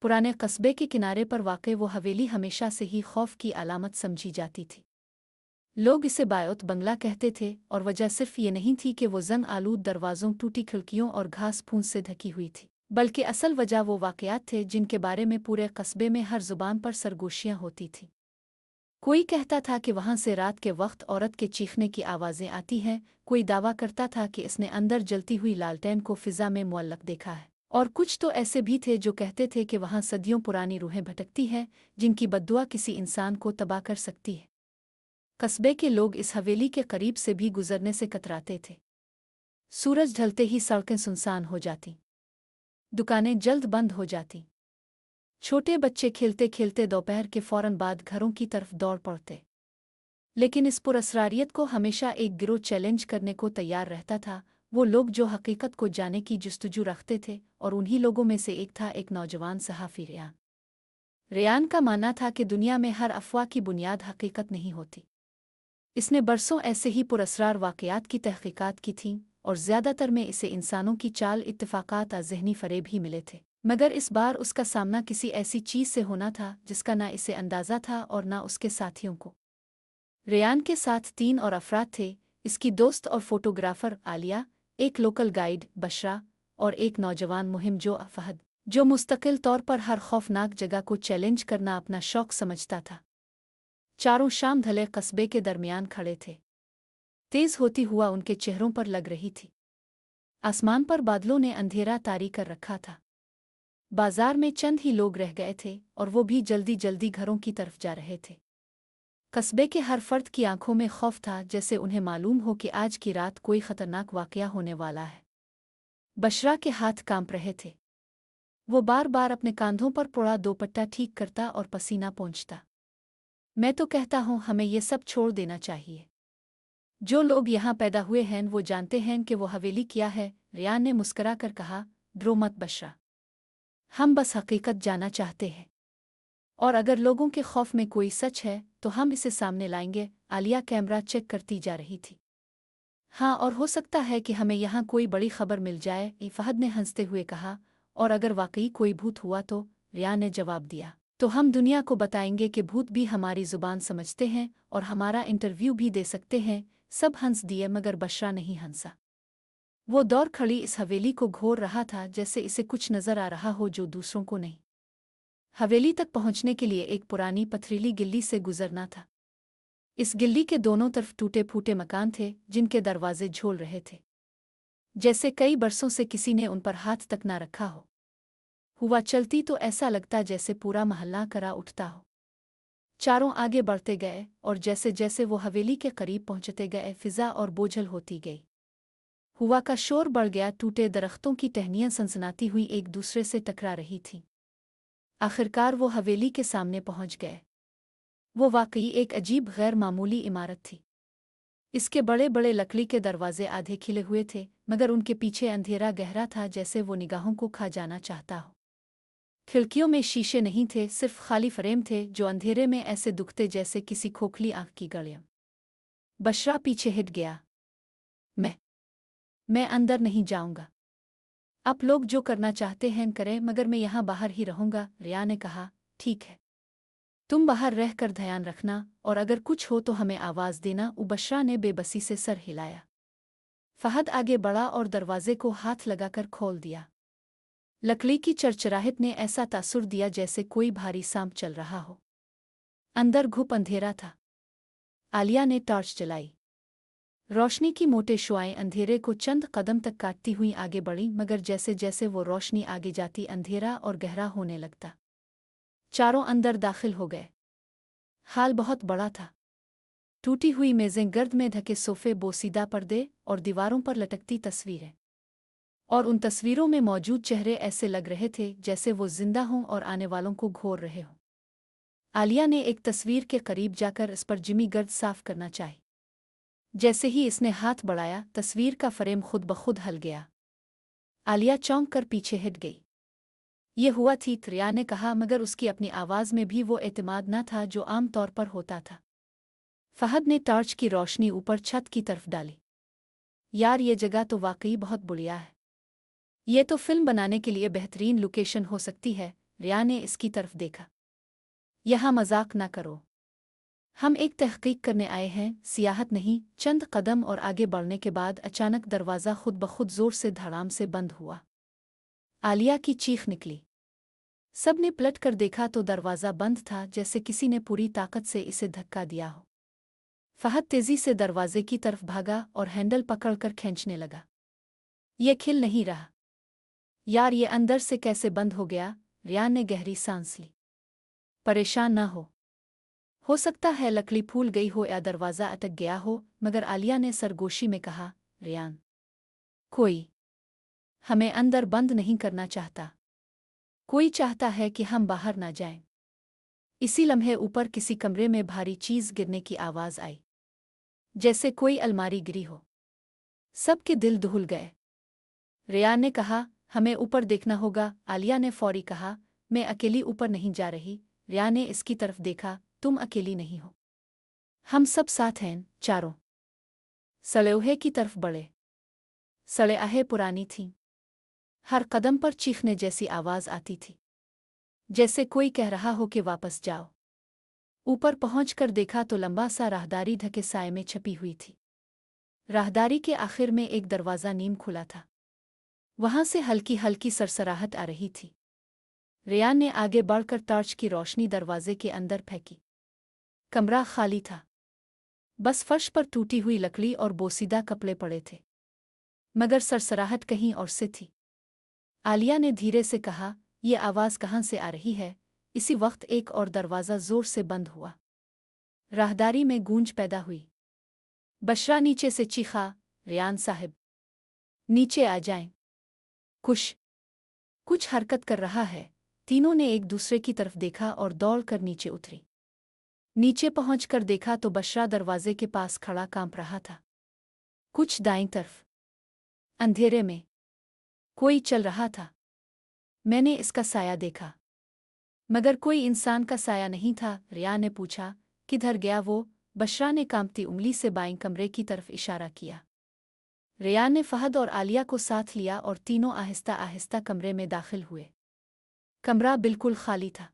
पुराने कस्बे के किनारे पर वाक़ई वो हवेली हमेशा से ही खौफ की अलामत समझी जाती थी। लोग इसे बायोत बंगला कहते थे और वजह सिर्फ ये नहीं थी कि वो जंग आलूद दरवाज़ों, टूटी खिड़कियों और घास फूस से ढकी हुई थी, बल्कि असल वजह वो वाक़यात थे जिनके बारे में पूरे कस्बे में हर जुबान पर सरगोशियाँ होती थीं। कोई कहता था कि वहाँ से रात के वक्त औरत के चीखने की आवाज़ें आती हैं, कोई दावा करता था कि इसने अंदर जलती हुई लालटेन को फिज़ा में मुअल्लक देखा है, और कुछ तो ऐसे भी थे जो कहते थे कि वहाँ सदियों पुरानी रूहें भटकती हैं जिनकी बद्दुआ किसी इंसान को तबाह कर सकती है। कस्बे के लोग इस हवेली के करीब से भी गुजरने से कतराते थे। सूरज ढलते ही सड़कें सुनसान हो जातीं, दुकानें जल्द बंद हो जातीं, छोटे बच्चे खेलते खेलते दोपहर के फौरन बाद घरों की तरफ दौड़ पड़ते। लेकिन इस पुरअसरारियत को हमेशा एक गिरोह चैलेंज करने को तैयार रहता था, वो लोग जो हकीकत को जाने की जुस्तजू रखते थे, और उन्हीं लोगों में से एक था एक नौजवान सहाफ़ी रेयान। रेयान का मानना था कि दुनिया में हर अफवाह की बुनियाद हकीकत नहीं होती। इसने बरसों ऐसे ही पुरअसरार वाक़यात की तहक़ीक़ात की थीं, और ज़्यादातर में इसे इंसानों की चाल, इत्तेफ़ाक़ात और ज़हनी फ़रेब ही मिले थे। मगर इस बार उसका सामना किसी ऐसी चीज़ से होना था जिसका ना इसे अंदाज़ा था और ना उसके साथियों को। रेयान के साथ 3 और अफराद थे, इसकी दोस्त और फोटोग्राफर आलिया, एक लोकल गाइड बशरा, और एक नौजवान मुहिम फहद, जो मुस्तकिल तौर पर हर खौफनाक जगह को चैलेंज करना अपना शौक समझता था। चारों शाम ढले कस्बे के दरमियान खड़े थे। तेज होती हुआ उनके चेहरों पर लग रही थी। आसमान पर बादलों ने अंधेरा तारी कर रखा था। बाजार में चंद ही लोग रह गए थे, और वो भी जल्दी जल्दी घरों की तरफ जा रहे थे। कस्बे के हर फर्द की आंखों में खौफ था, जैसे उन्हें मालूम हो कि आज की रात कोई खतरनाक वाकया होने वाला है। बशरा के हाथ कांप रहे थे। वो बार बार अपने कांधों पर पड़ा दोपट्टा ठीक करता और पसीना पोंछता। मैं तो कहता हूँ हमें ये सब छोड़ देना चाहिए। जो लोग यहाँ पैदा हुए हैं वो जानते हैं कि वो हवेली क्या है, रेयान ने मुस्करा कर कहा। डरो मत बशरा, हम बस हकीकत जानना चाहते हैं, और अगर लोगों के खौफ में कोई सच है तो हम इसे सामने लाएंगे। आलिया कैमरा चेक करती जा रही थी। हाँ, और हो सकता है कि हमें यहाँ कोई बड़ी खबर मिल जाए, फहद ने हंसते हुए कहा। और अगर वाकई कोई भूत हुआ तो, रिया ने जवाब दिया, तो हम दुनिया को बताएंगे कि भूत भी हमारी जुबान समझते हैं और हमारा इंटरव्यू भी दे सकते हैं। सब हंस दिए, मगर बशरा नहीं हंसा। वो दौड़ खड़ी इस हवेली को घोर रहा था जैसे इसे कुछ नजर आ रहा हो जो दूसरों को नहीं। हवेली तक पहुंचने के लिए एक पुरानी पथरीली गिल्ली से गुजरना था। इस गिल्ली के दोनों तरफ टूटे फूटे मकान थे जिनके दरवाजे झोल रहे थे, जैसे कई बरसों से किसी ने उन पर हाथ तक ना रखा हो। हुआ चलती तो ऐसा लगता जैसे पूरा मोहल्ला करा उठता हो। चारों आगे बढ़ते गए, और जैसे जैसे वो हवेली के करीब पहुंचते गए, फिजा और बोझल होती गई। हुआ का शोर बढ़ गया, टूटे दरख्तों की टहनियां सनसनाती हुई एक दूसरे से टकरा रही थीं। आखिरकार वो हवेली के सामने पहुंच गए। वो वाकई एक अजीब गैर मामूली इमारत थी। इसके बड़े बड़े लकड़ी के दरवाजे आधे खिले हुए थे, मगर उनके पीछे अंधेरा गहरा था जैसे वो निगाहों को खा जाना चाहता हो। खिड़कियों में शीशे नहीं थे, सिर्फ खाली फ्रेम थे जो अंधेरे में ऐसे दुखते जैसे किसी खोखली आंख की गड़ियां। बशरा पीछे हिट गया। मैं अंदर नहीं जाऊंगा। आप लोग जो करना चाहते हैं करें, मगर मैं यहाँ बाहर ही रहूंगा, रिया ने कहा। ठीक है, तुम बाहर रहकर ध्यान रखना, और अगर कुछ हो तो हमें आवाज़ देना। बशरा ने बेबसी से सर हिलाया। फहद आगे बढ़ा और दरवाजे को हाथ लगाकर खोल दिया। लकड़ी की चरचराहट ने ऐसा तासुर दिया जैसे कोई भारी सांप चल रहा हो। अंदर घुप अंधेरा था। आलिया ने टॉर्च जलाई। रोशनी की मोटे शुआएं अंधेरे को चंद कदम तक काटती हुई आगे बढ़ी, मगर जैसे जैसे वो रोशनी आगे जाती अंधेरा और गहरा होने लगता। चारों अंदर दाखिल हो गए। हाल बहुत बड़ा था। टूटी हुई मेज़ें, गर्द में ढके सोफे, बोसीदा पर्दे और दीवारों पर लटकती तस्वीरें। और उन तस्वीरों में मौजूद चेहरे ऐसे लग रहे थे जैसे वो जिंदा हों और आने वालों को घोर रहे हों। आलिया ने एक तस्वीर के करीब जाकर इस पर जिमी गर्द साफ करना चाही। जैसे ही इसने हाथ बढ़ाया, तस्वीर का फ्रेम खुद ब खुद हल गया। आलिया चौंक कर पीछे हट गई। ये हुआ थी, रिया ने कहा, मगर उसकी अपनी आवाज़ में भी वो एतमाद न था जो आम तौर पर होता था। फहद ने टॉर्च की रोशनी ऊपर छत की तरफ डाली। यार, ये जगह तो वाकई बहुत बढ़िया है। ये तो फिल्म बनाने के लिए बेहतरीन लोकेशन हो सकती है, रिया ने इसकी तरफ देखा। यहाँ मजाक ना करो, हम एक तहकीक करने आए हैं, सियाहत नहीं। चंद कदम और आगे बढ़ने के बाद अचानक दरवाज़ा खुद ब खुद जोर से धड़ाम से बंद हुआ। आलिया की चीख निकली। सबने पलट कर देखा तो दरवाज़ा बंद था, जैसे किसी ने पूरी ताकत से इसे धक्का दिया हो। फहद तेजी से दरवाजे की तरफ भागा और हैंडल पकड़कर खींचने लगा। ये खिल नहीं रहा। यार, ये अंदर से कैसे बंद हो गया? रियान ने गहरी सांस ली। परेशान ना हो सकता है लकड़ी फूल गई हो या दरवाज़ा अटक गया हो, मगर आलिया ने सरगोशी में कहा। रियान, कोई हमें अंदर बंद नहीं करना चाहता, कोई चाहता है कि हम बाहर ना जाएं। इसी लम्हे ऊपर किसी कमरे में भारी चीज़ गिरने की आवाज़ आई, जैसे कोई अलमारी गिरी हो। सबके दिल दहुल गए। रियान ने कहा, हमें ऊपर देखना होगा। आलिया ने फौरी कहा, मैं अकेली ऊपर नहीं जा रही। रियान ने इसकी तरफ देखा, तुम अकेली नहीं हो, हम सब साथ हैं। चारों सड़ेऊहे की तरफ बढ़े। सड़ेआहें पुरानी थीं, हर कदम पर चीखने जैसी आवाज़ आती थी, जैसे कोई कह रहा हो कि वापस जाओ। ऊपर पहुंचकर देखा तो लंबा सा राहदारी ढके साए में छपी हुई थी। राहदारी के आखिर में एक दरवाज़ा नीम खुला था, वहां से हल्की हल्की सरसराहट आ रही थी। रियान ने आगे बढ़कर टॉर्च की रोशनी दरवाजे के अंदर फेंकी। कमरा खाली था, बस फर्श पर टूटी हुई लकड़ी और बोसीदा कपड़े पड़े थे, मगर सरसराहट कहीं और से थी। आलिया ने धीरे से कहा, ये आवाज़ कहाँ से आ रही है? इसी वक्त एक और दरवाज़ा जोर से बंद हुआ। राहदारी में गूंज पैदा हुई। बशरा नीचे से चीखा, रियान साहब, नीचे आ जाएं, कुछ हरकत कर रहा है। तीनों ने एक दूसरे की तरफ देखा और दौड़कर नीचे उतरी। नीचे पहुंचकर देखा तो बशरा दरवाजे के पास खड़ा कांप रहा था। कुछ दाईं तरफ अंधेरे में कोई चल रहा था। मैंने इसका साया देखा, मगर कोई इंसान का साया नहीं था। रिया ने पूछा, किधर गया वो? बशरा ने कांपती उंगली से बाएं कमरे की तरफ इशारा किया। रिया ने फहद और आलिया को साथ लिया और तीनों आहिस्ता आहिस्ता कमरे में दाखिल हुए। कमरा बिल्कुल खाली था,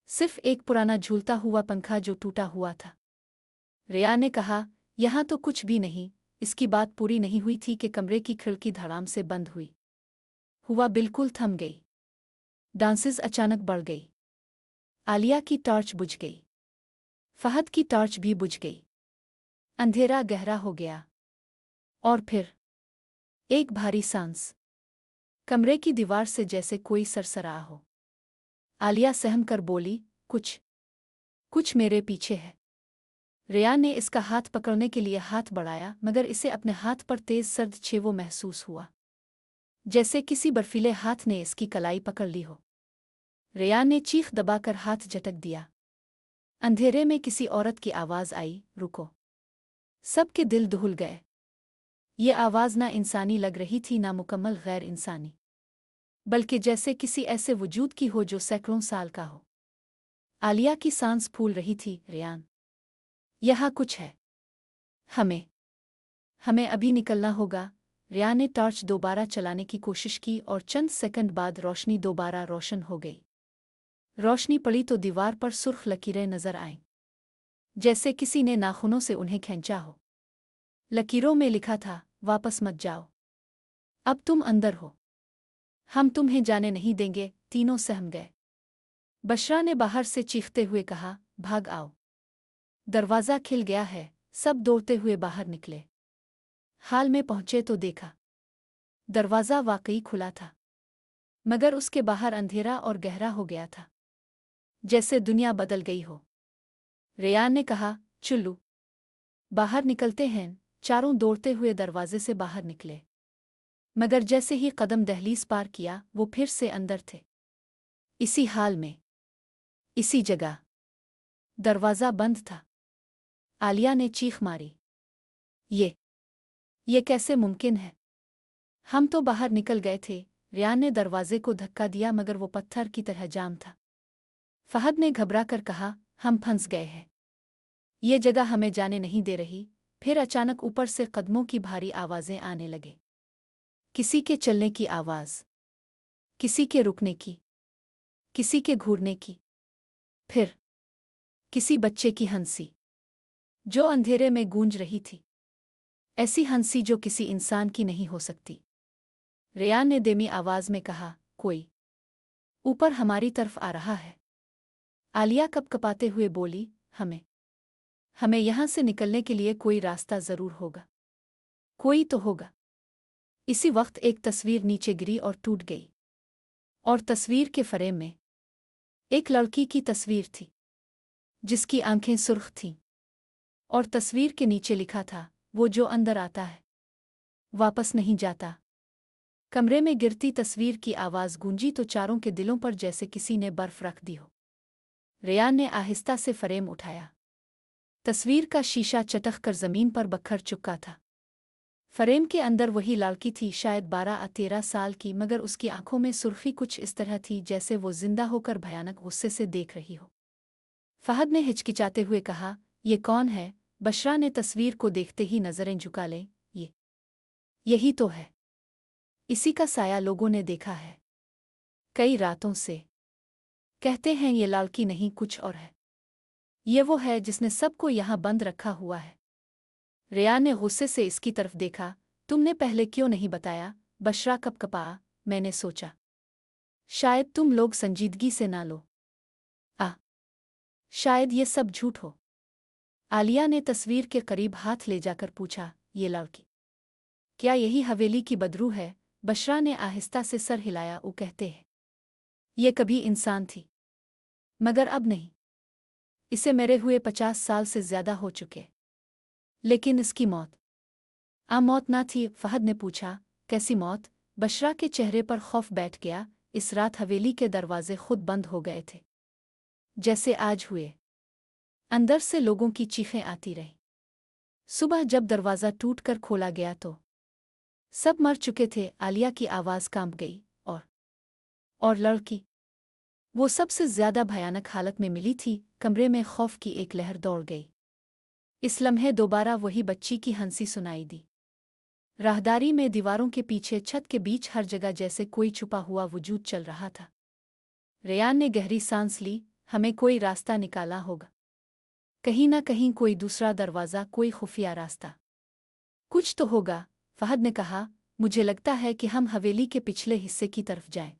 सिर्फ एक पुराना झूलता हुआ पंखा जो टूटा हुआ था। रिया ने कहा, यहाँ तो कुछ भी नहीं। इसकी बात पूरी नहीं हुई थी कि कमरे की खिड़की धड़ाम से बंद हुई। हुआ बिल्कुल थम गई। डांसेस अचानक बढ़ गई। आलिया की टॉर्च बुझ गई, फहद की टॉर्च भी बुझ गई। अंधेरा गहरा हो गया और फिर एक भारी सांस कमरे की दीवार से, जैसे कोई सरसरा हो। आलिया सहम कर बोली, कुछ मेरे पीछे है। रिया ने इसका हाथ पकड़ने के लिए हाथ बढ़ाया, मगर इसे अपने हाथ पर तेज सर्द छेवो महसूस हुआ, जैसे किसी बर्फीले हाथ ने इसकी कलाई पकड़ ली हो। रिया ने चीख दबाकर हाथ झटक दिया। अंधेरे में किसी औरत की आवाज़ आई, रुको। सबके दिल दहुल गए। ये आवाज़ ना इंसानी लग रही थी, ना मुकम्मल गैर इंसानी, बल्कि जैसे किसी ऐसे वजूद की हो जो सैकड़ों साल का हो। आलिया की सांस फूल रही थी। रियान, यहाँ कुछ है, हमें अभी निकलना होगा। रिया ने टॉर्च दोबारा चलाने की कोशिश की और चंद सेकंड बाद रोशनी दोबारा रोशन हो गई। रोशनी पड़ी तो दीवार पर सुर्ख लकीरें नजर आईं, जैसे किसी ने नाखूनों से उन्हें खींचा हो। लकीरों में लिखा था, वापस मत जाओ, अब तुम अंदर हो, हम तुम्हें जाने नहीं देंगे। तीनों सहम गए। बशरा ने बाहर से चीखते हुए कहा, भाग आओ, दरवाज़ा खिल गया है। सब दौड़ते हुए बाहर निकले। हाल में पहुंचे तो देखा दरवाज़ा वाकई खुला था, मगर उसके बाहर अंधेरा और गहरा हो गया था, जैसे दुनिया बदल गई हो। रियान ने कहा, चुल्लू, बाहर निकलते हैं। चारों दौड़ते हुए दरवाजे से बाहर निकले, मगर जैसे ही कदम दहलीज पार किया, वो फिर से अंदर थे, इसी हाल में, इसी जगह। दरवाज़ा बंद था। आलिया ने चीख मारी, ये कैसे मुमकिन है? हम तो बाहर निकल गए थे। रियान ने दरवाजे को धक्का दिया, मगर वो पत्थर की तरह जाम था। फहद ने घबरा कर कहा, हम फंस गए हैं, ये जगह हमें जाने नहीं दे रही। फिर अचानक ऊपर से कदमों की भारी आवाज़ें आने लगे, किसी के चलने की आवाज़, किसी के रुकने की, किसी के घूरने की, फिर किसी बच्चे की हंसी जो अंधेरे में गूंज रही थी, ऐसी हंसी जो किसी इंसान की नहीं हो सकती। रेयान ने धीमी आवाज में कहा, कोई ऊपर हमारी तरफ आ रहा है। आलिया कपकपाते हुए बोली, हमें यहां से निकलने के लिए कोई रास्ता जरूर होगा। कोई तो होगा। इसी वक्त एक तस्वीर नीचे गिरी और टूट गई, और तस्वीर के फ्रेम में एक लड़की की तस्वीर थी जिसकी आंखें सुर्ख थीं, और तस्वीर के नीचे लिखा था, वो जो अंदर आता है वापस नहीं जाता। कमरे में गिरती तस्वीर की आवाज गूंजी तो चारों के दिलों पर जैसे किसी ने बर्फ रख दी हो। रेयान ने आहिस्ता से फ्रेम उठाया। तस्वीर का शीशा चटक कर जमीन पर बखर चुका था। फ्रेम के अंदर वही लड़की थी, शायद 12-13 साल की, मगर उसकी आंखों में सुर्खी कुछ इस तरह थी जैसे वो जिंदा होकर भयानक गुस्से से देख रही हो। फहद ने हिचकिचाते हुए कहा, ये कौन है? बशरा ने तस्वीर को देखते ही नजरें झुका लें। यही तो है। इसी का साया लोगों ने देखा है कई रातों से। कहते हैं ये लड़की नहीं कुछ और है। ये वो है जिसने सबको यहाँ बंद रखा हुआ है। रेयान ने गुस्से से इसकी तरफ देखा। तुमने पहले क्यों नहीं बताया? बशरा कपकपाया। मैंने सोचा शायद तुम लोग संजीदगी से ना लो। शायद ये सब झूठ हो। आलिया ने तस्वीर के करीब हाथ ले जाकर पूछा, ये लड़की क्या यही हवेली की बदरू है? बशरा ने आहिस्ता से सर हिलाया। वो कहते हैं ये कभी इंसान थी, मगर अब नहीं। इसे मेरे हुए 50 साल से ज्यादा हो चुके। लेकिन इसकी मौत मौत ना थी। फहद ने पूछा, कैसी मौत? बशरा के चेहरे पर खौफ बैठ गया। इस रात हवेली के दरवाजे खुद बंद हो गए थे, जैसे आज हुए। अंदर से लोगों की चीखें आती रहीं। सुबह जब दरवाज़ा टूटकर खोला गया तो सब मर चुके थे। आलिया की आवाज़ कांप गई। और लड़की? वो सबसे ज्यादा भयानक हालत में मिली थी। कमरे में खौफ की एक लहर दौड़ गई। इस लम्हे दोबारा वही बच्ची की हंसी सुनाई दी। राहदारी में, दीवारों के पीछे, छत के बीच, हर जगह जैसे कोई छुपा हुआ वजूद चल रहा था। रेयान ने गहरी सांस ली। हमें कोई रास्ता निकाला होगा। कहीं ना कहीं कोई दूसरा दरवाज़ा, कोई खुफिया रास्ता। कुछ तो होगा। फहद ने कहा, मुझे लगता है कि हम हवेली के पिछले हिस्से की तरफ जाएं।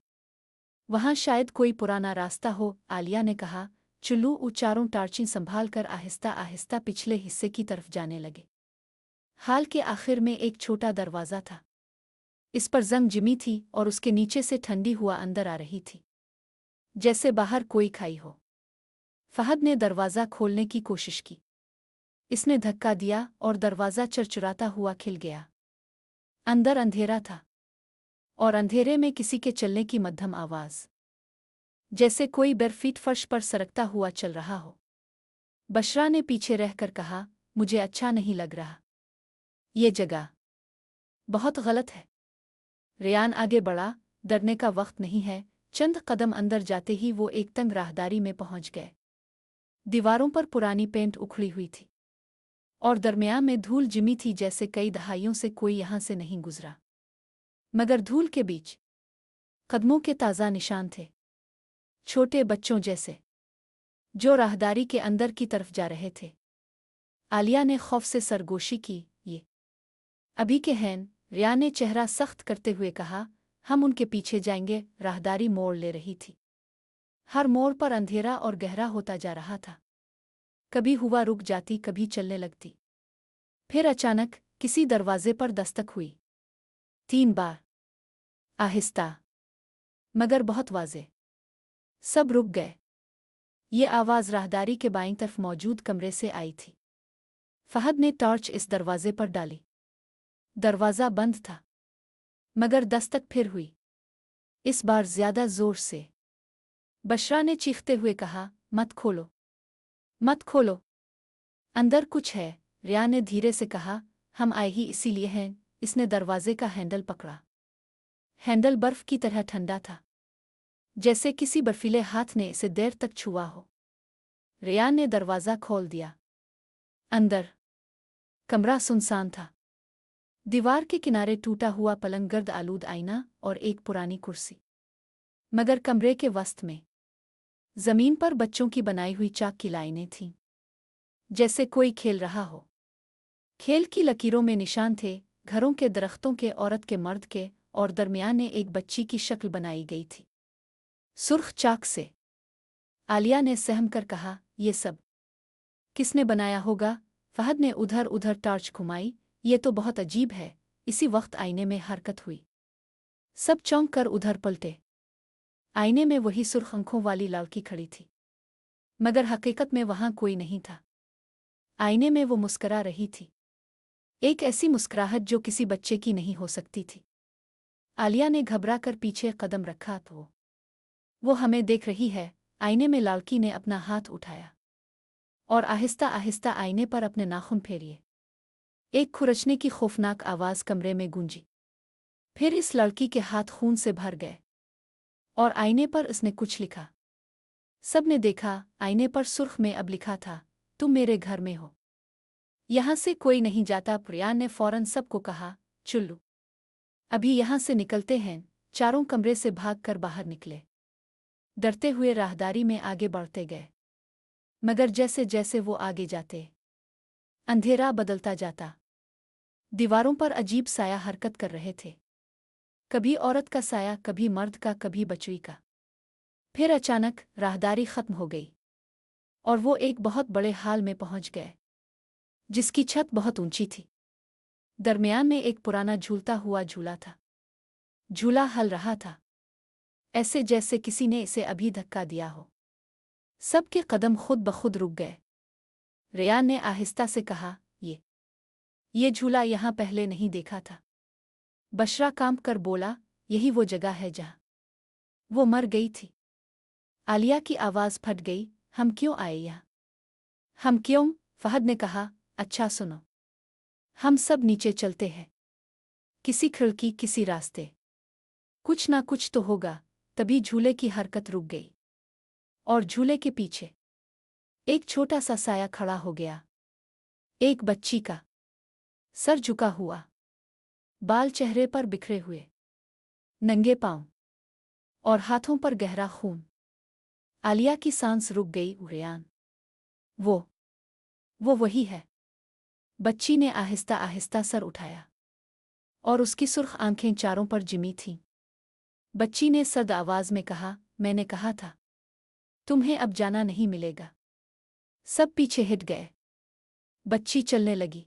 वहां शायद कोई पुराना रास्ता हो। आलिया ने कहा। चुल्लू चारों टार्चें संभाल कर आहिस्ता आहिस्ता पिछले हिस्से की तरफ जाने लगे। हाल के आखिर में एक छोटा दरवाज़ा था। इस पर जंग जिमी थी और उसके नीचे से ठंडी हुआ अंदर आ रही थी, जैसे बाहर कोई खाई हो। फहद ने दरवाज़ा खोलने की कोशिश की। इसने धक्का दिया और दरवाज़ा चरचराता हुआ खिल गया। अंदर अंधेरा था, और अंधेरे में किसी के चलने की मध्यम आवाज़, जैसे कोई बर्फीट फर्श पर सरकता हुआ चल रहा हो। बशरा ने पीछे रहकर कहा, मुझे अच्छा नहीं लग रहा। ये जगह बहुत गलत है। रेयान आगे बढ़ा। डरने का वक्त नहीं है। चंद कदम अंदर जाते ही वो एक तंग राहदारी में पहुंच गए। दीवारों पर पुरानी पेंट उखड़ी हुई थी, और दरमियान में धूल जिमी थी, जैसे कई दहाइयों से कोई यहां से नहीं गुजरा। मगर धूल के बीच कदमों के ताज़ा निशान थे, छोटे बच्चों जैसे, जो राहदारी के अंदर की तरफ जा रहे थे। आलिया ने खौफ से सरगोशी की। ये अभी के हैं? रिया ने चेहरा सख्त करते हुए कहा। हम उनके पीछे जाएंगे। राहदारी मोड़ ले रही थी। हर मोड़ पर अंधेरा और गहरा होता जा रहा था। कभी हुआ रुक जाती, कभी चलने लगती। फिर अचानक किसी दरवाजे पर दस्तक हुई। 3 बार, आहिस्ता मगर बहुत वाज़े। सब रुक गए। ये आवाज़ राहदारी के बाईं तरफ मौजूद कमरे से आई थी। फहद ने टॉर्च इस दरवाजे पर डाली। दरवाज़ा बंद था, मगर दस्तक फिर हुई, इस बार ज्यादा जोर से। बशरा ने चीखते हुए कहा, मत खोलो, मत खोलो, अंदर कुछ है। रिया ने धीरे से कहा, हम आए ही इसीलिए हैं। इसने दरवाजे का हैंडल पकड़ा। हैंडल बर्फ की तरह ठंडा था, जैसे किसी बर्फीले हाथ ने इसे देर तक छुआ हो। रिया ने दरवाज़ा खोल दिया। अंदर कमरा सुनसान था। दीवार के किनारे टूटा हुआ पलंग, गर्द आलूद आईना और एक पुरानी कुर्सी। मगर कमरे के वस्त में जमीन पर बच्चों की बनाई हुई चाक की लाइनें थीं, जैसे कोई खेल रहा हो। खेल की लकीरों में निशान थे, घरों के, दरख्तों के, औरत के, मर्द के, और दरमियान में एक बच्ची की शक्ल बनाई गई थी, सुर्ख चाक से। आलिया ने सहम कर कहा, ये सब किसने बनाया होगा? फहद ने उधर उधर टार्च घुमाई। ये तो बहुत अजीब है। इसी वक्त आईने में हरकत हुई। सब चौंक कर उधर पलटे। आईने में वही सुर्ख आंखों वाली लड़की खड़ी थी, मगर हकीकत में वहां कोई नहीं था। आईने में वो मुस्करा रही थी, एक ऐसी मुस्कुराहट जो किसी बच्चे की नहीं हो सकती थी। आलिया ने घबरा कर पीछे कदम रखा तो वो हमें देख रही है। आईने में लड़की ने अपना हाथ उठाया और आहिस्ता आहिस्ता आईने पर अपने नाखून फेरिए। एक खुरचने की खौफनाक आवाज़ कमरे में गूंजी। फिर इस लड़की के हाथ खून से भर गए और आईने पर उसने कुछ लिखा। सब ने देखा, आईने पर सुर्ख में अब लिखा था, तुम मेरे घर में हो, यहां से कोई नहीं जाता। प्रियान ने फौरन सबको कहा, चुल्लू, अभी यहां से निकलते हैं। चारों कमरे से भागकर बाहर निकले, डरते हुए राहदारी में आगे बढ़ते गए। मगर जैसे जैसे वो आगे जाते, अंधेरा बदलता जाता। दीवारों पर अजीब साया हरकत कर रहे थे, कभी औरत का साया, कभी मर्द का, कभी बच्ची का। फिर अचानक राहदारी खत्म हो गई और वो एक बहुत बड़े हाल में पहुंच गए, जिसकी छत बहुत ऊंची थी। दरमियान में एक पुराना झूलता हुआ झूला था। झूला हल रहा था, ऐसे जैसे किसी ने इसे अभी धक्का दिया हो। सबके कदम खुद ब खुद रुक गए। रेयान ने आहिस्ता से कहा, ये झूला यहां पहले नहीं देखा था। बशरा कांप कर बोला, यही वो जगह है जहां वो मर गई थी। आलिया की आवाज़ फट गई, हम क्यों आए यहाँ? हम क्यों? फहद ने कहा, अच्छा सुनो, हम सब नीचे चलते हैं, किसी खिड़की, किसी रास्ते, कुछ ना कुछ तो होगा। तभी झूले की हरकत रुक गई और झूले के पीछे एक छोटा सा साया खड़ा हो गया। एक बच्ची का, सर झुका हुआ, बाल चेहरे पर बिखरे हुए, नंगे पांव और हाथों पर गहरा खून। आलिया की सांस रुक गई। रेयान, वो वही है। बच्ची ने आहिस्ता आहिस्ता सर उठाया और उसकी सुर्ख आंखें चारों पर जिमी थीं। बच्ची ने सर्द आवाज में कहा, मैंने कहा था, तुम्हें अब जाना नहीं मिलेगा। सब पीछे हिट गए। बच्ची चलने लगी,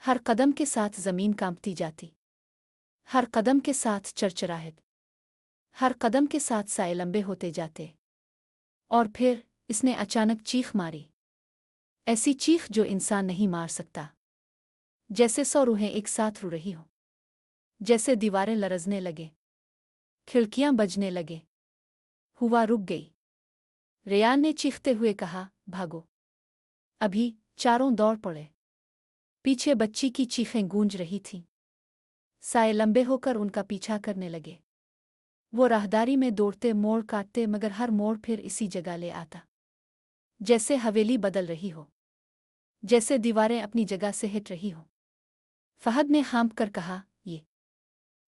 हर कदम के साथ जमीन कांपती जाती, हर कदम के साथ चरचराहट, हर कदम के साथ साए लंबे होते जाते। और फिर इसने अचानक चीख मारी, ऐसी चीख जो इंसान नहीं मार सकता, जैसे 100 रूहें एक साथ रो रही हो, जैसे दीवारें लरजने लगे, खिड़कियां बजने लगे। हुआ रुक गई। रेयान ने चीखते हुए कहा, भागो अभी। चारों दौड़ पड़े। पीछे बच्ची की चीखें गूंज रही थीं। साए लंबे होकर उनका पीछा करने लगे। वो राहदारी में दौड़ते, मोड़ काटते, मगर हर मोड़ फिर इसी जगह ले आता, जैसे हवेली बदल रही हो, जैसे दीवारें अपनी जगह से हिट रही हो। फहद ने हाँप कर कहा,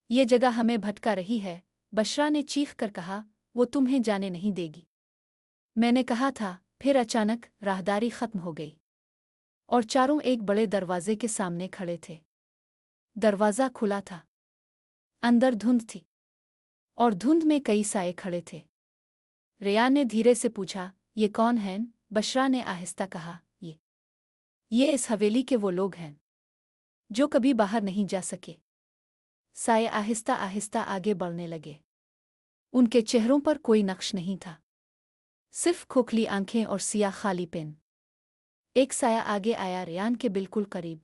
ये जगह हमें भटका रही है। बशरा ने चीख कर कहा, वो तुम्हें जाने नहीं देगी, मैंने कहा था। फिर अचानक राहदारी खत्म हो गई और चारों एक बड़े दरवाजे के सामने खड़े थे। दरवाजा खुला था, अंदर धुंध थी और धुंध में कई साए खड़े थे। रेयान ने धीरे से पूछा, ये कौन हैं? बशरा ने आहिस्ता कहा, ये इस हवेली के वो लोग हैं जो कभी बाहर नहीं जा सके। साए आहिस्ता आहिस्ता आगे बढ़ने लगे। उनके चेहरों पर कोई नक्श नहीं था, सिर्फ खोखली आंखें और सिया खाली पेन। एक साया आगे आया, रेयान के बिल्कुल करीब,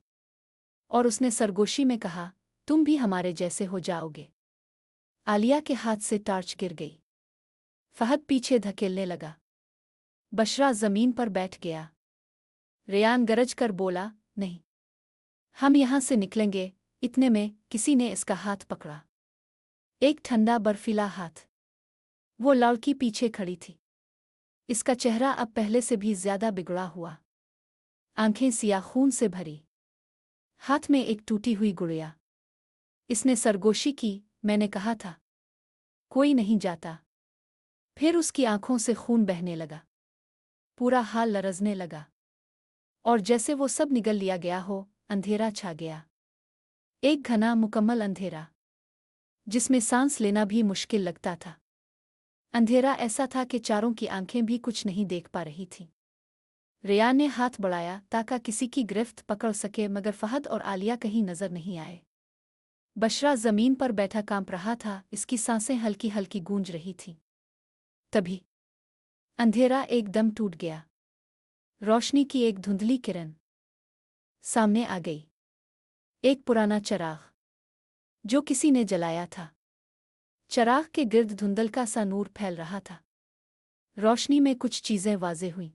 और उसने सरगोशी में कहा, तुम भी हमारे जैसे हो जाओगे। आलिया के हाथ से टार्च गिर गई। फहद पीछे धकेलने लगा। बशरा जमीन पर बैठ गया। रेयान गरज कर बोला, नहीं, हम यहां से निकलेंगे। इतने में किसी ने इसका हाथ पकड़ा, एक ठंडा बर्फीला हाथ। वो लड़की पीछे खड़ी थी। इसका चेहरा अब पहले से भी ज्यादा बिगड़ा हुआ, आंखें सिया खून से भरी, हाथ में एक टूटी हुई गुड़िया। इसने सरगोशी की, मैंने कहा था, कोई नहीं जाता। फिर उसकी आंखों से खून बहने लगा, पूरा हाल लरजने लगा, और जैसे वो सब निगल लिया गया हो, अंधेरा छा गया। एक घना मुकम्मल अंधेरा, जिसमें सांस लेना भी मुश्किल लगता था। अंधेरा ऐसा था कि चारों की आंखें भी कुछ नहीं देख पा रही थीं। रेयान ने हाथ बढ़ाया ताकि किसी की गिरफ्त पकड़ सके, मगर फहद और आलिया कहीं नजर नहीं आए। बशरा जमीन पर बैठा कांप रहा था, इसकी सांसें हल्की हल्की गूंज रही थीं। तभी अंधेरा एकदम टूट गया। रोशनी की एक धुंधली किरण सामने आ गई। एक पुराना चराग, जो किसी ने जलाया था। चराग के गिर्द धुंधलका सा नूर फैल रहा था। रोशनी में कुछ चीजें वाज़ेह हुईं।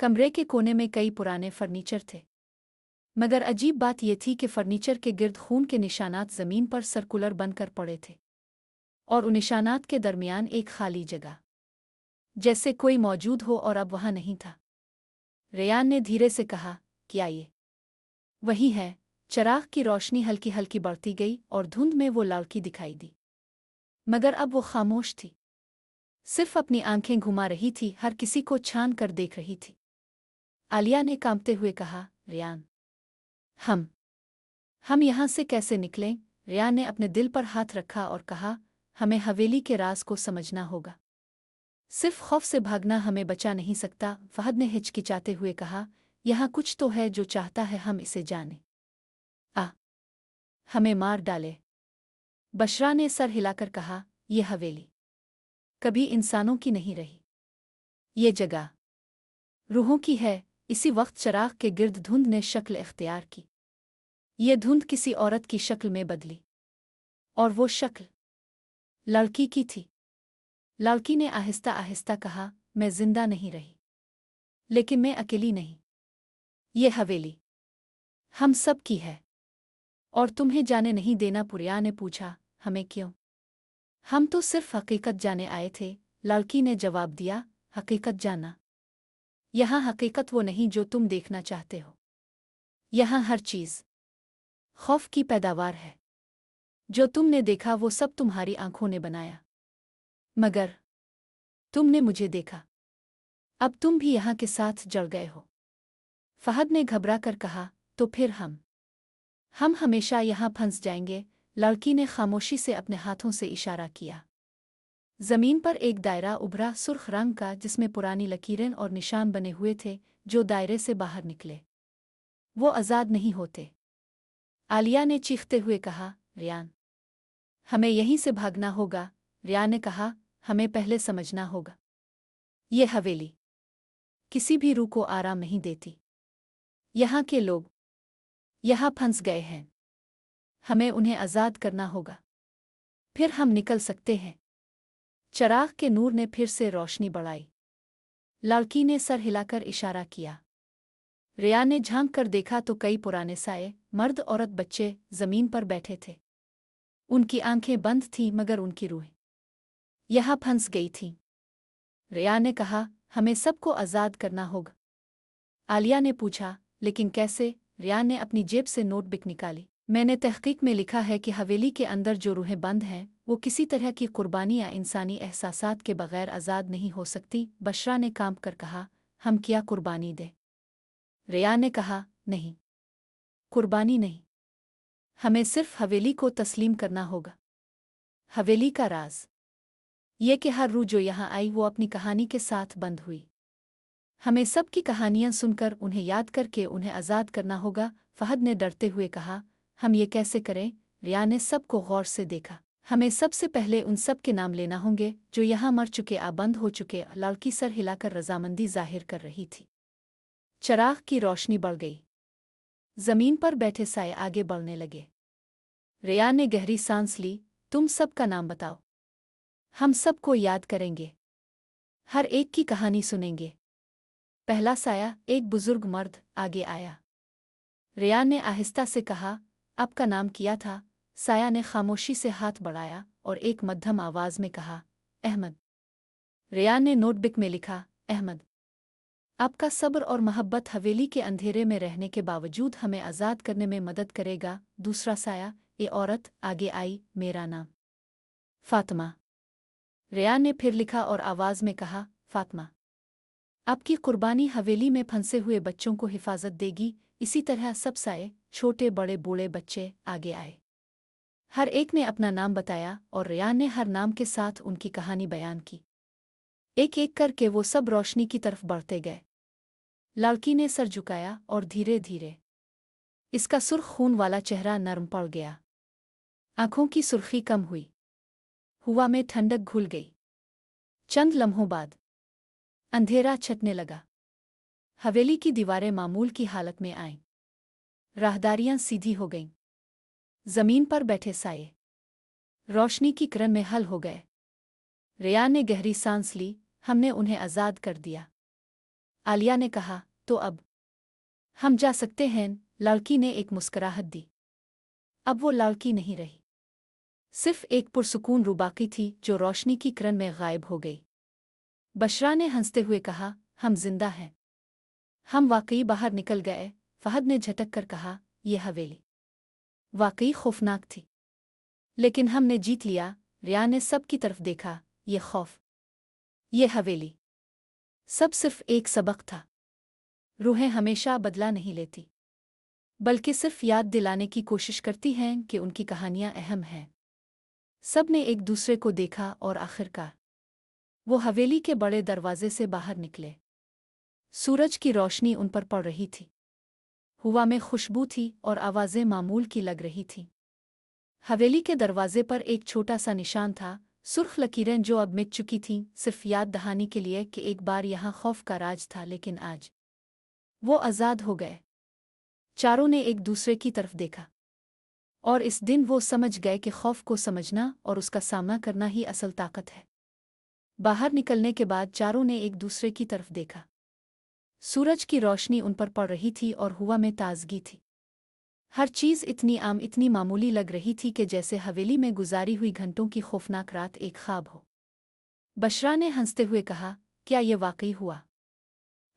कमरे के कोने में कई पुराने फर्नीचर थे, मगर अजीब बात यह थी कि फर्नीचर के गिर्द खून के निशानात जमीन पर सर्कुलर बनकर पड़े थे, और उन निशानात के दरमियान एक खाली जगह, जैसे कोई मौजूद हो और अब वहां नहीं था। रेयान ने धीरे से कहा, क्या ये वही है? चराग की रोशनी हल्की हल्की बढ़ती गई और धुंध में वो लड़की दिखाई दी, मगर अब वो खामोश थी, सिर्फ अपनी आंखें घुमा रही थी, हर किसी को छान कर देख रही थी। आलिया ने कांपते हुए कहा, रेयान, हम यहां से कैसे निकलें? रेयान ने अपने दिल पर हाथ रखा और कहा, हमें हवेली के राज को समझना होगा। सिर्फ खौफ से भागना हमें बचा नहीं सकता। फहद ने हिचकिचाते हुए कहा, यहाँ कुछ तो है जो चाहता है हम इसे जाने। हमें मार डाले। बशरा ने सर हिलाकर कहा, यह हवेली कभी इंसानों की नहीं रही, ये जगह रूहों की है। इसी वक्त चराग के गिर्द धुंध ने शक्ल इख्तियार की। ये धुंध किसी औरत की शक्ल में बदली, और वो शक्ल लड़की की थी। लड़की ने आहिस्ता आहिस्ता कहा, मैं जिंदा नहीं रही, लेकिन मैं अकेली नहीं। ये हवेली हम सब की है, और तुम्हें जाने नहीं देना। पुरिया ने पूछा, हमें क्यों? हम तो सिर्फ हकीकत जाने आए थे, लड़की ने जवाब दिया। हकीकत जानना? यहाँ हकीकत वो नहीं जो तुम देखना चाहते हो। यहाँ हर चीज़ खौफ की पैदावार है। जो तुमने देखा वो सब तुम्हारी आंखों ने बनाया, मगर तुमने मुझे देखा, अब तुम भी यहाँ के साथ जल गए हो। फहद ने घबरा कर कहा, तो फिर हम हमेशा यहाँ फंस जाएंगे। लड़की ने खामोशी से अपने हाथों से इशारा किया। जमीन पर एक दायरा उभरा, सुर्ख रंग का, जिसमें पुरानी लकीरें और निशान बने हुए थे। जो दायरे से बाहर निकले वो आज़ाद नहीं होते। आलिया ने चीखते हुए कहा, रेयान, हमें यहीं से भागना होगा। रेयान ने कहा, हमें पहले समझना होगा। ये हवेली किसी भी रूह को आराम नहीं देती। यहाँ के लोग यहाँ फंस गए हैं, हमें उन्हें आज़ाद करना होगा, फिर हम निकल सकते हैं। चराग के नूर ने फिर से रोशनी बढ़ाई। लड़की ने सर हिलाकर इशारा किया। रेयान ने झांक कर देखा तो कई पुराने साये, मर्द औरत बच्चे जमीन पर बैठे थे। उनकी आंखें बंद थीं, मगर उनकी रूह यहाँ फंस गई थी। रेयान ने कहा, हमें सबको आज़ाद करना होगा। आलिया ने पूछा, लेकिन कैसे? रेयान ने अपनी जेब से नोटबुक निकाली। मैंने तहकीक में लिखा है कि हवेली के अंदर जो रूहें बंद हैं वो किसी तरह की कुर्बानी या इंसानी एहसासात के बगैर आज़ाद नहीं हो सकती। बशरा ने कांप कर कहा, हम क्या कुर्बानी दें? रेयान ने कहा, नहीं, कुर्बानी नहीं, हमें सिर्फ हवेली को तस्लीम करना होगा। हवेली का राज ये कि हर रूह जो यहाँ आई वो अपनी कहानी के साथ बंद हुई। हमें सबकी कहानियां सुनकर उन्हें याद करके उन्हें आज़ाद करना होगा। फहद ने डरते हुए कहा, हम ये कैसे करें? रिया ने सबको गौर से देखा। हमें सबसे पहले उन सब के नाम लेना होंगे जो यहाँ मर चुके या बंद हो चुके। लड़की सर हिलाकर रजामंदी जाहिर कर रही थी। चराग की रोशनी बढ़ गई। जमीन पर बैठे साए आगे बढ़ने लगे। रिया ने गहरी सांस ली। तुम सबका नाम बताओ, हम सबको याद करेंगे, हर एक की कहानी सुनेंगे। पहला साया, एक बुजुर्ग मर्द, आगे आया। रेयान ने आहिस्ता से कहा, आपका नाम क्या था? साया ने खामोशी से हाथ बढ़ाया और एक मध्यम आवाज में कहा, अहमद। रेयान ने नोटबुक में लिखा, अहमद, आपका सब्र और मोहब्बत हवेली के अंधेरे में रहने के बावजूद हमें आज़ाद करने में मदद करेगा। दूसरा साया, ए औरत, आगे आई, मेरा नाम फातिमा। रेयान ने फिर लिखा और आवाज़ में कहा, फातिमा, आपकी कुर्बानी हवेली में फंसे हुए बच्चों को हिफाजत देगी। इसी तरह सब साए, छोटे बड़े बूढ़े बच्चे आगे आए। हर एक ने अपना नाम बताया और रेयान ने हर नाम के साथ उनकी कहानी बयान की। एक एक करके वो सब रोशनी की तरफ बढ़ते गए। लड़की ने सर झुकाया और धीरे धीरे इसका सुर्ख खून वाला चेहरा नरम पड़ गया। आंखों की सुर्खी कम हुई। हवा में ठंडक घुल गई। चंद लम्हों बाद अंधेरा छटने लगा। हवेली की दीवारें मामूल की हालत में आईं। राहदारियां सीधी हो गईं। जमीन पर बैठे साए रोशनी की किरण में हल हो गए। रेयान ने गहरी सांस ली। हमने उन्हें आज़ाद कर दिया। आलिया ने कहा, तो अब हम जा सकते हैं। लड़की ने एक मुस्कुराहट दी। अब वो लड़की नहीं रही, सिर्फ एक पुरसुकून रूह बाकी थी जो रोशनी की किरण में गायब हो गई। बशरा ने हंसते हुए कहा, हम जिंदा हैं। हम वाकई बाहर निकल गए। फहद ने झटक कर कहा, यह हवेली वाकई खौफनाक थी, लेकिन हमने जीत लिया। रिया ने सब की तरफ देखा। ये खौफ, ये हवेली, सब सिर्फ एक सबक था। रूहें हमेशा बदला नहीं लेती, बल्कि सिर्फ याद दिलाने की कोशिश करती हैं कि उनकी कहानियां अहम हैं। सब ने एक दूसरे को देखा और आखिरकार वो हवेली के बड़े दरवाजे से बाहर निकले। सूरज की रोशनी उन पर पड़ रही थी। हवा में खुशबू थी और आवाज़ें मामूल की लग रही थीं। हवेली के दरवाजे पर एक छोटा सा निशान था, सुर्ख लकीरें जो अब मिट चुकी थीं, सिर्फ याद दहानी के लिए कि एक बार यहाँ खौफ का राज था, लेकिन आज वो आज़ाद हो गए। चारों ने एक दूसरे की तरफ देखा और इस दिन वो समझ गए कि खौफ को समझना और उसका सामना करना ही असल ताकत है। बाहर निकलने के बाद चारों ने एक दूसरे की तरफ देखा। सूरज की रोशनी उन पर पड़ रही थी और हवा में ताजगी थी। हर चीज़ इतनी आम, इतनी मामूली लग रही थी कि जैसे हवेली में गुजारी हुई घंटों की खौफनाक रात एक ख्वाब हो। बशरा ने हंसते हुए कहा, क्या ये वाकई हुआ?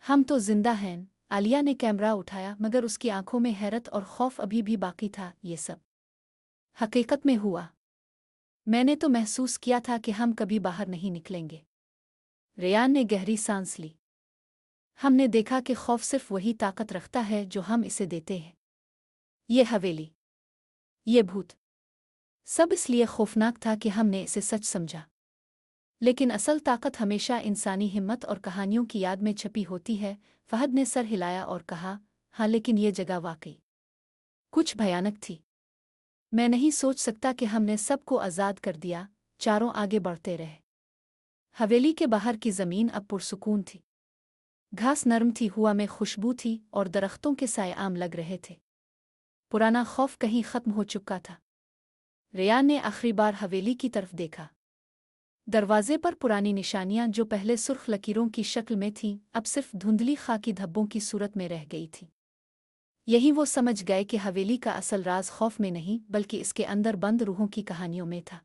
हम तो जिंदा हैं। आलिया ने कैमरा उठाया, मगर उसकी आंखों में हैरत और खौफ अभी भी बाकी था। ये सब हकीकत में हुआ। मैंने तो महसूस किया था कि हम कभी बाहर नहीं निकलेंगे। रेयान ने गहरी सांस ली। हमने देखा कि खौफ सिर्फ वही ताकत रखता है जो हम इसे देते हैं। ये हवेली, ये भूत, सब इसलिए खौफनाक था कि हमने इसे सच समझा। लेकिन असल ताकत हमेशा इंसानी हिम्मत और कहानियों की याद में छपी होती है। फहद ने सर हिलाया और कहा, हाँ, लेकिन ये जगह वाकई कुछ भयानक थी। मैं नहीं सोच सकता कि हमने सबको आज़ाद कर दिया। चारों आगे बढ़ते रहे। हवेली के बाहर की ज़मीन अब पुरसुकून थी। घास नरम थी, हवा में खुशबू थी और दरख्तों के साए आम लग रहे थे। पुराना खौफ कहीं ख़त्म हो चुका था। रेयान ने आखिरी बार हवेली की तरफ देखा। दरवाजे पर पुरानी निशानियां जो पहले सुर्ख लकीरों की शक्ल में थीं, अब सिर्फ धुंधली खाकी धब्बों की सूरत में रह गई थीं। यही वो समझ गए कि हवेली का असल राज खौफ में नहीं, बल्कि इसके अंदर बंद रूहों की कहानियों में था।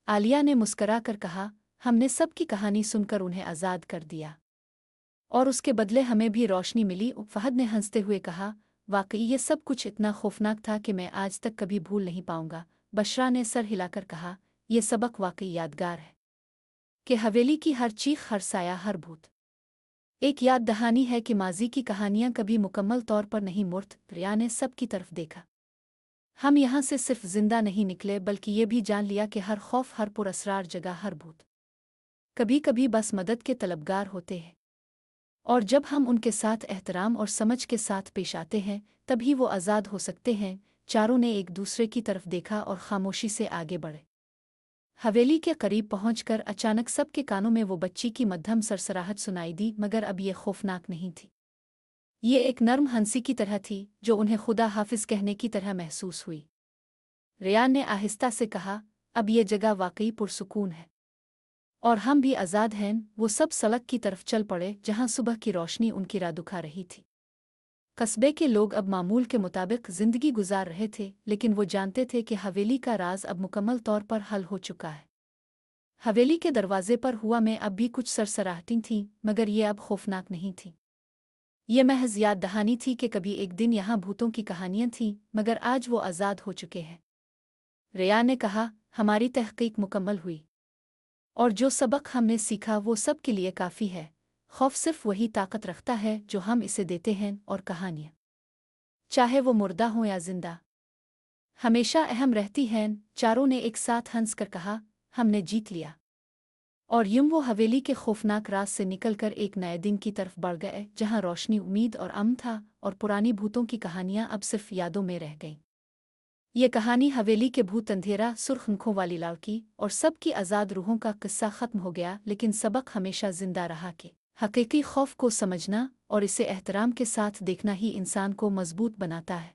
आलिया ने मुस्करा कर कहा, हमने सबकी कहानी सुनकर उन्हें आज़ाद कर दिया और उसके बदले हमें भी रोशनी मिली। फहद ने हंसते हुए कहा, वाकई ये सब कुछ इतना खौफनाक था कि मैं आज तक कभी भूल नहीं पाऊंगा। बशरा ने सर हिलाकर कहा, यह सबक वाकई यादगार है कि हवेली की हर चीख, हर साया, हर भूत एक याद दहानी है कि माजी की कहानियां कभी मुकम्मल तौर पर नहीं मुर्त। रिया ने सब की तरफ देखा। हम यहाँ से सिर्फ जिंदा नहीं निकले, बल्कि ये भी जान लिया कि हर खौफ, हर पुरअसरार जगह, हर भूत कभी कभी बस मदद के तलबगार होते हैं, और जब हम उनके साथ एहतराम और समझ के साथ पेश आते हैं, तभी वो आज़ाद हो सकते हैं। चारों ने एक दूसरे की तरफ देखा और खामोशी से आगे बढ़े। हवेली के करीब पहुंचकर अचानक सबके कानों में वो बच्ची की मध्यम सरसराहट सुनाई दी, मगर अब ये खौफनाक नहीं थी। ये एक नर्म हंसी की तरह थी जो उन्हें खुदा हाफिज कहने की तरह महसूस हुई। रेयान ने आहिस्ता से कहा, अब ये जगह वाकई पुरसुकून है और हम भी आज़ाद हैं। वो सब सड़क की तरफ चल पड़े जहां सुबह की रोशनी उनकी राह दिखा रही थी। कस्बे के लोग अब मामूल के मुताबिक जिंदगी गुजार रहे थे, लेकिन वो जानते थे कि हवेली का राज अब मुकम्मल तौर पर हल हो चुका है। हवेली के दरवाजे पर हुआ में अब भी कुछ सरसराहटें थीं, मगर ये अब खौफनाक नहीं थीं। ये महज याद दहानी थी कि कभी एक दिन यहाँ भूतों की कहानियां थीं, मगर आज वो आज़ाद हो चुके हैं। रेया ने कहा, हमारी तहकीक मुकम्मल हुई। और जो सबक हमने सीखा वो सब के लिए काफ़ी है। खौफ सिर्फ वही ताकत रखता है जो हम इसे देते हैं, और कहानियाँ, चाहे वो मुर्दा हो या जिंदा, हमेशा अहम रहती हैं। चारों ने एक साथ हंस कर कहा, हमने जीत लिया। और यूं वो हवेली के खौफनाक राज से निकलकर एक नए दिन की तरफ बढ़ गए, जहां रोशनी, उम्मीद और अमन था, और पुरानी भूतों की कहानियां अब सिर्फ यादों में रह गईं। ये कहानी हवेली के भूत, अंधेरा, सुर्ख आंखों वाली लड़की और सबकी आज़ाद रूहों का किस्सा खत्म हो गया, लेकिन सबक हमेशा जिंदा रहा कि हकीकी खौफ को समझना और इसे एहतराम के साथ देखना ही इंसान को मजबूत बनाता है।